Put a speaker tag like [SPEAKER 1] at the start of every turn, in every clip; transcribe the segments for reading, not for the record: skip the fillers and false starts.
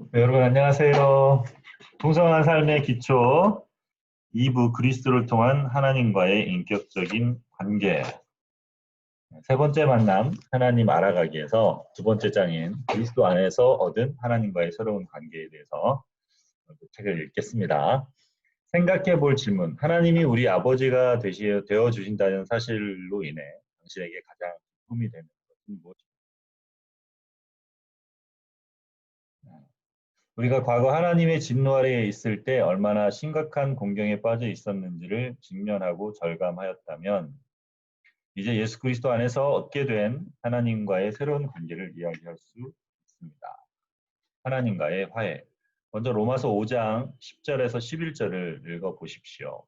[SPEAKER 1] 네, 여러분 안녕하세요. 풍성한 삶의 기초 2부 그리스도를 통한 하나님과의 인격적인 관계 세 번째 만남 하나님 알아가기에서 두 번째 장인 그리스도 안에서 얻은 하나님과의 새로운 관계에 대해서 책을 읽겠습니다. 생각해 볼 질문. 하나님이 우리 아버지가 되어 주신다는 사실로 인해 당신에게 가장 기쁨이 되는 것은 무엇입니까? 우리가 과거 하나님의 진노 아래에 있을 때 얼마나 심각한 공경에 빠져 있었는지를 직면하고 절감하였다면 이제 예수 그리스도 안에서 얻게 된 하나님과의 새로운 관계를 이야기할 수 있습니다. 하나님과의 화해. 먼저 로마서 5장 10절에서 11절을 읽어 보십시오.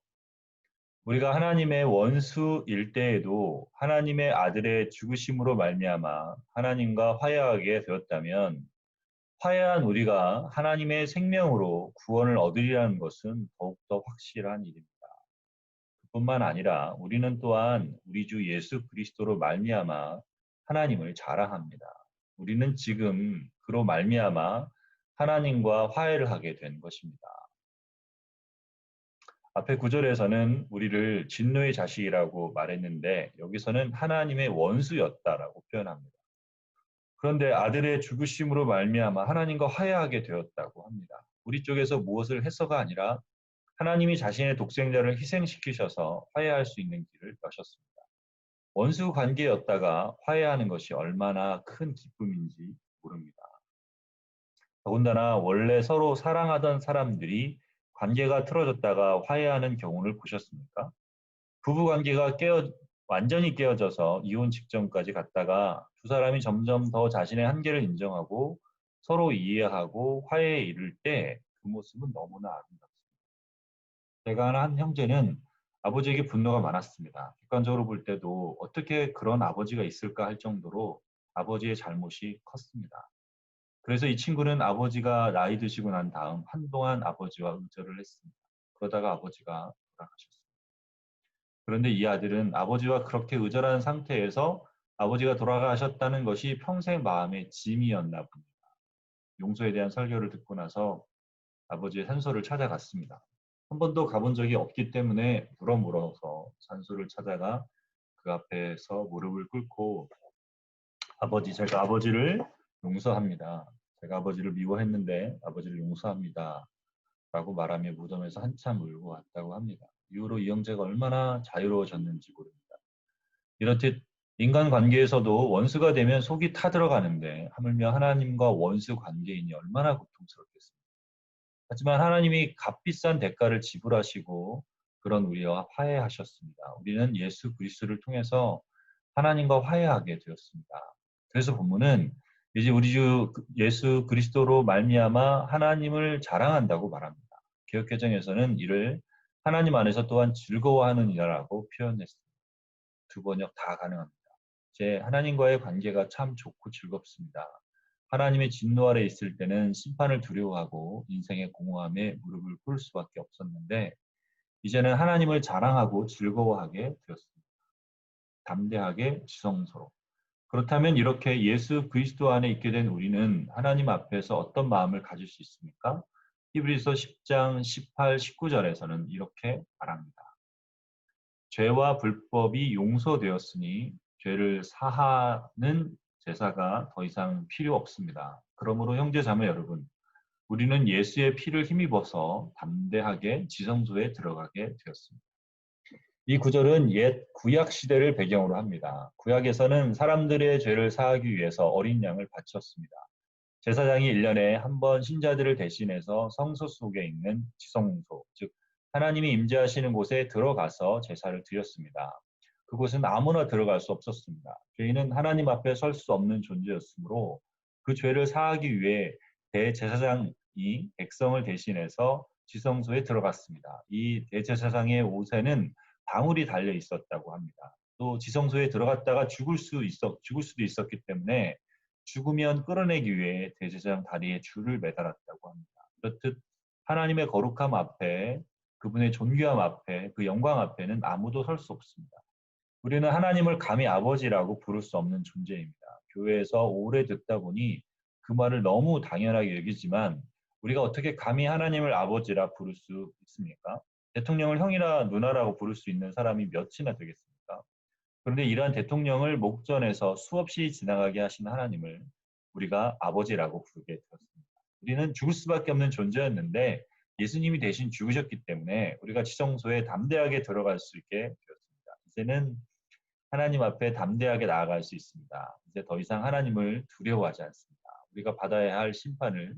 [SPEAKER 1] 우리가 하나님의 원수일 때에도 하나님의 아들의 죽으심으로 말미암아 하나님과 화해하게 되었다면 화해한 우리가 하나님의 생명으로 구원을 얻으리라는 것은 더욱더 확실한 일입니다. 그뿐만 아니라 우리는 또한 우리 주 예수 그리스도로 말미암아 하나님을 자랑합니다. 우리는 지금 그로 말미암아 하나님과 화해를 하게 된 것입니다. 앞에 구절에서는 우리를 진노의 자식이라고 말했는데 여기서는 하나님의 원수였다라고 표현합니다. 그런데 아들의 죽으심으로 말미암아 하나님과 화해하게 되었다고 합니다. 우리 쪽에서 무엇을 해서가 아니라 하나님이 자신의 독생자를 희생시키셔서 화해할 수 있는 길을 여셨습니다. 원수 관계였다가 화해하는 것이 얼마나 큰 기쁨인지 모릅니다. 더군다나 원래 서로 사랑하던 사람들이 관계가 틀어졌다가 화해하는 경우를 보셨습니까? 부부 관계가 완전히 깨어져서 이혼 직전까지 갔다가 두 사람이 점점 더 자신의 한계를 인정하고 서로 이해하고 화해에 이를 때 그 모습은 너무나 아름답습니다. 제가 아는 한 형제는 아버지에게 분노가 많았습니다. 객관적으로 볼 때도 어떻게 그런 아버지가 있을까 할 정도로 아버지의 잘못이 컸습니다. 그래서 이 친구는 아버지가 나이 드시고 난 다음 한동안 아버지와 의절을 했습니다. 그러다가 아버지가 돌아가셨습니다. 그런데 이 아들은 아버지와 그렇게 의절한 상태에서 아버지가 돌아가셨다는 것이 평생 마음의 짐이었나 봅니다. 용서에 대한 설교를 듣고 나서 아버지의 산소를 찾아갔습니다. 한 번도 가본 적이 없기 때문에 물어서 산소를 찾아가 그 앞에서 무릎을 꿇고 아버지, 제가 아버지를 용서합니다. 제가 아버지를 미워했는데 아버지를 용서합니다. 라고 말하며 무덤에서 한참 울고 왔다고 합니다. 이후로 이 형제가 얼마나 자유로워졌는지 모릅니다. 이렇듯 인간 관계에서도 원수가 되면 속이 타들어가는데 하물며 하나님과 원수 관계인이 얼마나 고통스럽겠습니까? 하지만 하나님이 값비싼 대가를 지불하시고 그런 우리와 화해하셨습니다. 우리는 예수 그리스도를 통해서 하나님과 화해하게 되었습니다. 그래서 본문은 이제 우리 주 예수 그리스도로 말미암아 하나님을 자랑한다고 말합니다. 개역개정에서는 이를 하나님 안에서 또한 즐거워하는 이라고 표현했습니다. 두 번역 다 가능합니다. 제 하나님과의 관계가 참 좋고 즐겁습니다. 하나님의 진노 아래 있을 때는 심판을 두려워하고 인생의 공허함에 무릎을 꿇을 수밖에 없었는데 이제는 하나님을 자랑하고 즐거워하게 되었습니다. 담대하게 지성소로. 그렇다면 이렇게 예수 그리스도 안에 있게 된 우리는 하나님 앞에서 어떤 마음을 가질 수 있습니까? 히브리서 10장 18, 19절에서는 이렇게 말합니다. 죄와 불법이 용서되었으니 죄를 사하는 제사가 더 이상 필요 없습니다. 그러므로 형제 자매 여러분, 우리는 예수의 피를 힘입어서 담대하게 지성소에 들어가게 되었습니다. 이 구절은 옛 구약 시대를 배경으로 합니다. 구약에서는 사람들의 죄를 사하기 위해서 어린 양을 바쳤습니다. 제사장이 1년에 한 번 신자들을 대신해서 성소 속에 있는 지성소, 즉 하나님이 임재하시는 곳에 들어가서 제사를 드렸습니다. 그곳은 아무나 들어갈 수 없었습니다. 죄인은 하나님 앞에 설 수 없는 존재였으므로 그 죄를 사하기 위해 대제사장이 백성을 대신해서 지성소에 들어갔습니다. 이 대제사장의 옷에는 방울이 달려 있었다고 합니다. 또 지성소에 들어갔다가 죽을 수도 있었기 때문에 죽으면 끌어내기 위해 대제사장 다리에 줄을 매달았다고 합니다. 그렇듯 하나님의 거룩함 앞에 그분의 존귀함 앞에 그 영광 앞에는 아무도 설 수 없습니다. 우리는 하나님을 감히 아버지라고 부를 수 없는 존재입니다. 교회에서 오래 듣다 보니 그 말을 너무 당연하게 여기지만 우리가 어떻게 감히 하나님을 아버지라 부를 수 있습니까? 대통령을 형이나 누나라고 부를 수 있는 사람이 몇이나 되겠습니까? 그런데 이러한 대통령을 목전에서 수없이 지나가게 하신 하나님을 우리가 아버지라고 부르게 되었습니다. 우리는 죽을 수밖에 없는 존재였는데 예수님이 대신 죽으셨기 때문에 우리가 지성소에 담대하게 들어갈 수 있게 되었습니다. 이제는 하나님 앞에 담대하게 나아갈 수 있습니다. 이제 더 이상 하나님을 두려워하지 않습니다. 우리가 받아야 할 심판을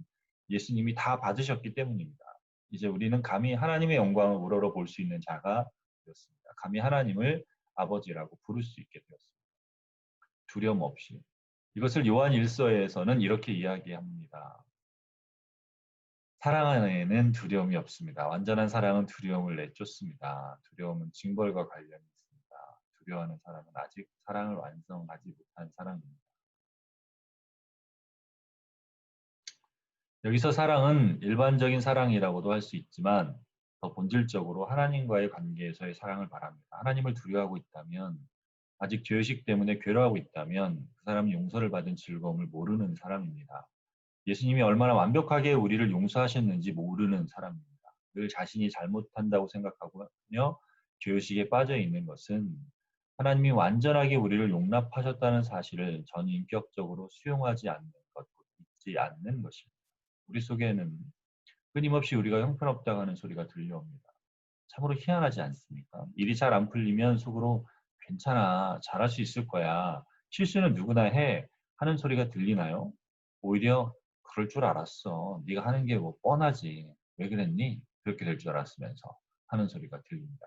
[SPEAKER 1] 예수님이 다 받으셨기 때문입니다. 이제 우리는 감히 하나님의 영광을 우러러 볼 수 있는 자가 되었습니다. 감히 하나님을 아버지라고 부를 수 있게 되었습니다. 두려움 없이. 이것을 요한 1서에서는 이렇게 이야기합니다. 사랑 안에는 두려움이 없습니다. 완전한 사랑은 두려움을 내쫓습니다. 두려움은 징벌과 관련이 있습니다. 두려워하는 사람은 아직 사랑을 완성하지 못한 사람입니다. 여기서 사랑은 일반적인 사랑이라고도 할 수 있지만 더 본질적으로 하나님과의 관계에서의 사랑을 말합니다. 하나님을 두려워하고 있다면 아직 죄의식 때문에 괴로워하고 있다면 그 사람은 용서를 받은 즐거움을 모르는 사람입니다. 예수님이 얼마나 완벽하게 우리를 용서하셨는지 모르는 사람입니다. 늘 자신이 잘못한다고 생각하며 죄의식에 빠져 있는 것은 하나님이 완전하게 우리를 용납하셨다는 사실을 전인격적으로 수용하지 않는 것, 잊지 않는 것입니다. 우리 속에는 끊임없이 우리가 형편없다고 하는 소리가 들려옵니다. 참으로 희한하지 않습니까? 일이 잘 안 풀리면 속으로 괜찮아, 잘할 수 있을 거야, 실수는 누구나 해 하는 소리가 들리나요? 오히려 그럴 줄 알았어. 네가 하는 게 뭐 뻔하지. 왜 그랬니? 그렇게 될 줄 알았으면서 하는 소리가 들립니다.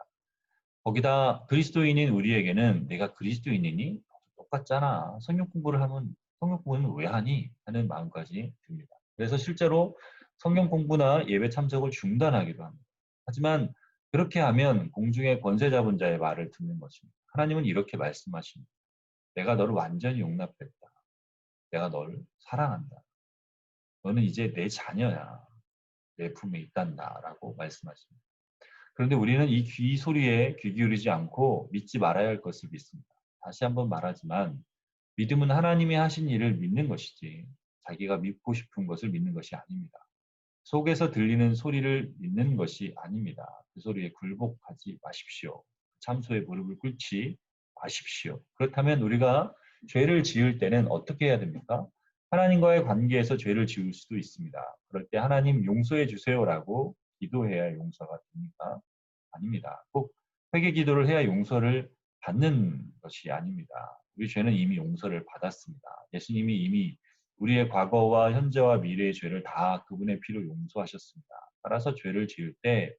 [SPEAKER 1] 거기다 그리스도인인 우리에게는 내가 그리스도인이니? 똑같잖아. 성경 공부를 하면 성경 공부는 왜 하니? 하는 마음까지 듭니다. 그래서 실제로 성경 공부나 예배 참석을 중단하기도 합니다. 하지만 그렇게 하면 공중의 권세 잡은 자의 말을 듣는 것입니다. 하나님은 이렇게 말씀하십니다. 내가 너를 완전히 용납했다. 내가 너를 사랑한다. 너는 이제 내 자녀야. 내 품에 있단다. 라고 말씀하십니다. 그런데 우리는 이 귀 소리에 귀 기울이지 않고 믿지 말아야 할 것을 믿습니다. 다시 한번 말하지만 믿음은 하나님이 하신 일을 믿는 것이지 자기가 믿고 싶은 것을 믿는 것이 아닙니다. 속에서 들리는 소리를 믿는 것이 아닙니다. 그 소리에 굴복하지 마십시오. 참소의 무릎을 꿇지 마십시오. 그렇다면 우리가 죄를 지을 때는 어떻게 해야 됩니까? 하나님과의 관계에서 죄를 지을 수도 있습니다. 그럴 때 하나님 용서해 주세요라고 기도해야 용서가 됩니까? 아닙니다. 꼭 회개 기도를 해야 용서를 받는 것이 아닙니다. 우리 죄는 이미 용서를 받았습니다. 예수님이 이미 우리의 과거와 현재와 미래의 죄를 다 그분의 피로 용서하셨습니다. 따라서 죄를 지을 때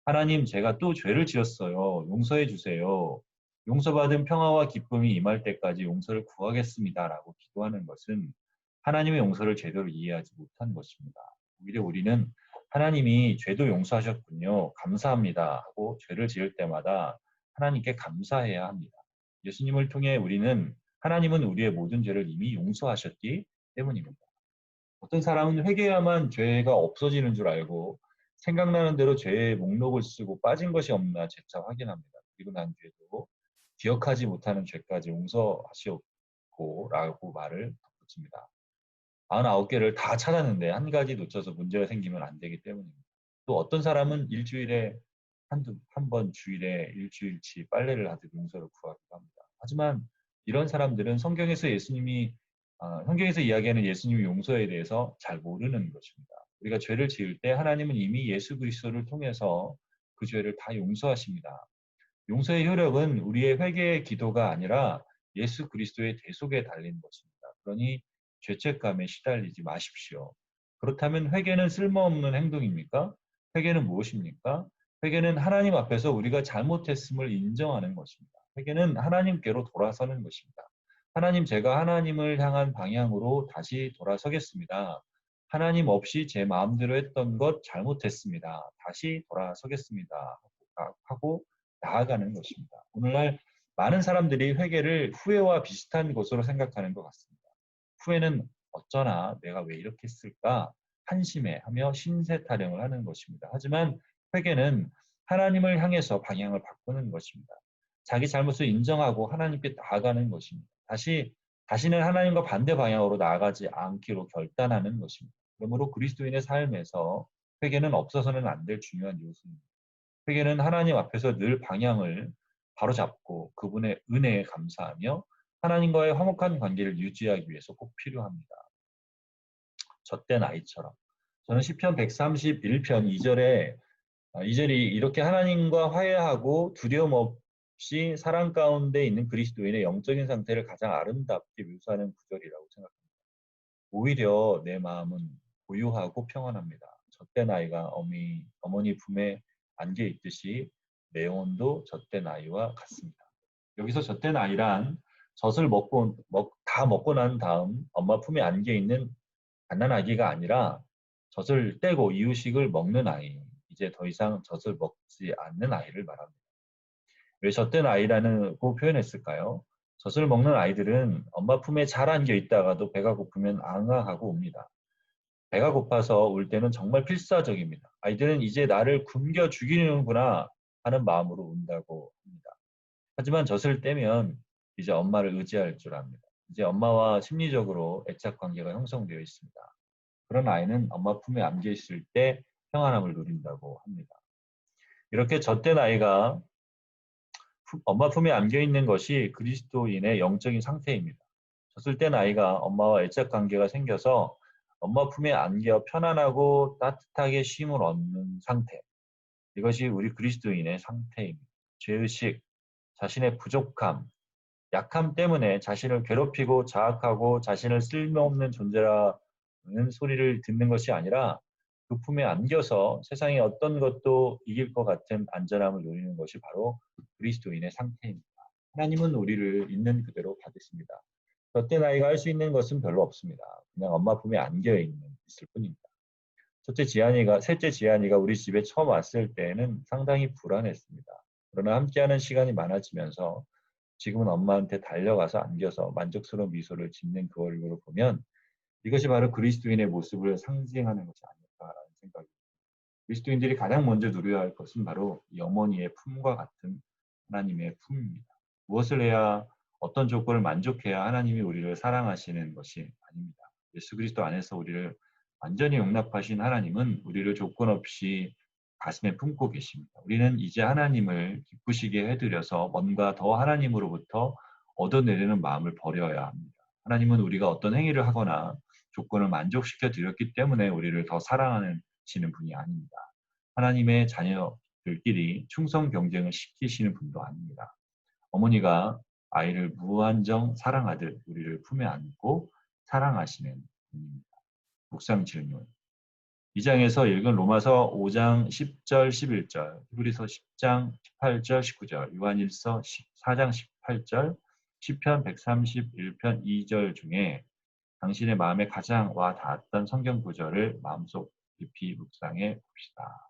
[SPEAKER 1] 하나님 제가 또 죄를 지었어요. 용서해 주세요. 용서받은 평화와 기쁨이 임할 때까지 용서를 구하겠습니다라고 기도하는 것은 하나님의 용서를 제대로 이해하지 못한 것입니다. 오히려 우리는 하나님이 죄도 용서하셨군요. 감사합니다. 하고 죄를 지을 때마다 하나님께 감사해야 합니다. 예수님을 통해 우리는 하나님은 우리의 모든 죄를 이미 용서하셨기 때문입니다. 어떤 사람은 회개해야만 죄가 없어지는 줄 알고 생각나는 대로 죄의 목록을 쓰고 빠진 것이 없나 재차 확인합니다. 그리고 난 뒤에도 기억하지 못하는 죄까지 용서하시옵고 라고 말을 덧붙입니다. 49개를 다 찾았는데 한 가지 놓쳐서 문제가 생기면 안 되기 때문입니다. 또 어떤 사람은 일주일에 한 번 주일에 일주일치 빨래를 하듯 용서를 구하기도 합니다. 하지만 이런 사람들은 성경에서 이야기하는 예수님의 용서에 대해서 잘 모르는 것입니다. 우리가 죄를 지을 때 하나님은 이미 예수 그리스도를 통해서 그 죄를 다 용서하십니다. 용서의 효력은 우리의 회개의 기도가 아니라 예수 그리스도의 대속에 달린 것입니다. 그러니 죄책감에 시달리지 마십시오. 그렇다면 회개는 쓸모없는 행동입니까? 회개는 무엇입니까? 회개는 하나님 앞에서 우리가 잘못했음을 인정하는 것입니다. 회개는 하나님께로 돌아서는 것입니다. 하나님, 제가 하나님을 향한 방향으로 다시 돌아서겠습니다. 하나님 없이 제 마음대로 했던 것 잘못했습니다. 다시 돌아서겠습니다. 하고 나아가는 것입니다. 오늘날 많은 사람들이 회개를 후회와 비슷한 것으로 생각하는 것 같습니다. 후회는 어쩌나 내가 왜 이렇게 했을까 한심해 하며 신세 타령을 하는 것입니다. 하지만 회개는 하나님을 향해서 방향을 바꾸는 것입니다. 자기 잘못을 인정하고 하나님께 나아가는 것입니다. 다시 다시는 하나님과 반대 방향으로 나아가지 않기로 결단하는 것입니다. 그러므로 그리스도인의 삶에서 회개는 없어서는 안 될 중요한 요소입니다. 회개는 하나님 앞에서 늘 방향을 바로잡고 그분의 은혜에 감사하며 하나님과의 화목한 관계를 유지하기 위해서 꼭 필요합니다. 젖된 아이처럼. 저는 시편 131편 2절에 2절이 이렇게 하나님과 화해하고 두려움 없이 사랑 가운데 있는 그리스도인의 영적인 상태를 가장 아름답게 묘사하는 구절이라고 생각합니다. 오히려 내 마음은 고요하고 평안합니다. 젖된 아이가 어머니 품에 안겨 있듯이 내 영혼도 젖된 아이와 같습니다. 여기서 젖된 아이란 젖을 다 먹고 난 다음 엄마 품에 안겨 있는 갓난 아기가 아니라 젖을 떼고 이유식을 먹는 아이, 이제 더 이상 젖을 먹지 않는 아이를 말합니다. 왜 젖된 아이라고 표현했을까요? 젖을 먹는 아이들은 엄마 품에 잘 안겨 있다가도 배가 고프면 앙앙하고 웁니다. 배가 고파서 울 때는 정말 필사적입니다. 아이들은 이제 나를 굶겨 죽이는구나 하는 마음으로 운다고 합니다. 하지만 젖을 떼면 이제 엄마를 의지할 줄 압니다. 이제 엄마와 심리적으로 애착 관계가 형성되어 있습니다. 그런 아이는 엄마 품에 안겨 있을 때 평안함을 누린다고 합니다. 이렇게 젖된 아이가 엄마 품에 안겨 있는 것이 그리스도인의 영적인 상태입니다. 젖을 땐 아이가 엄마와 애착 관계가 생겨서 엄마 품에 안겨 편안하고 따뜻하게 쉼을 얻는 상태. 이것이 우리 그리스도인의 상태입니다. 죄의식, 자신의 부족함, 약함 때문에 자신을 괴롭히고 자학하고 자신을 쓸모없는 존재라는 소리를 듣는 것이 아니라 그 품에 안겨서 세상의 어떤 것도 이길 것 같은 안전함을 누리는 것이 바로 그리스도인의 상태입니다. 하나님은 우리를 있는 그대로 받으십니다. 젖된 아이가 할 수 있는 것은 별로 없습니다. 그냥 엄마 품에 안겨 있을 뿐입니다. 셋째 지안이가 우리 집에 처음 왔을 때에는 상당히 불안했습니다. 그러나 함께하는 시간이 많아지면서 지금은 엄마한테 달려가서 안겨서 만족스러운 미소를 짓는 그 얼굴을 보면 이것이 바로 그리스도인의 모습을 상징하는 것이 아닐까라는 생각입니다. 그리스도인들이 가장 먼저 누려야 할 것은 바로 이 어머니의 품과 같은 하나님의 품입니다. 무엇을 해야 어떤 조건을 만족해야 하나님이 우리를 사랑하시는 것이 아닙니다. 예수 그리스도 안에서 우리를 완전히 용납하신 하나님은 우리를 조건 없이 가슴에 품고 계십니다. 우리는 이제 하나님을 기쁘시게 해드려서 뭔가 더 하나님으로부터 얻어내려는 마음을 버려야 합니다. 하나님은 우리가 어떤 행위를 하거나 조건을 만족시켜 드렸기 때문에 우리를 더 사랑하시는 분이 아닙니다. 하나님의 자녀들끼리 충성 경쟁을 시키시는 분도 아닙니다. 어머니가 아이를 무한정 사랑하듯 우리를 품에 안고 사랑하시는 분입니다. 묵상 질문. 2장에서 읽은 로마서 5장 10절 11절, 히브리서 10장 18절 19절, 요한일서 4장 18절, 시편 131편 2절 중에 당신의 마음에 가장 와 닿았던 성경 구절을 마음속 깊이 묵상해 봅시다.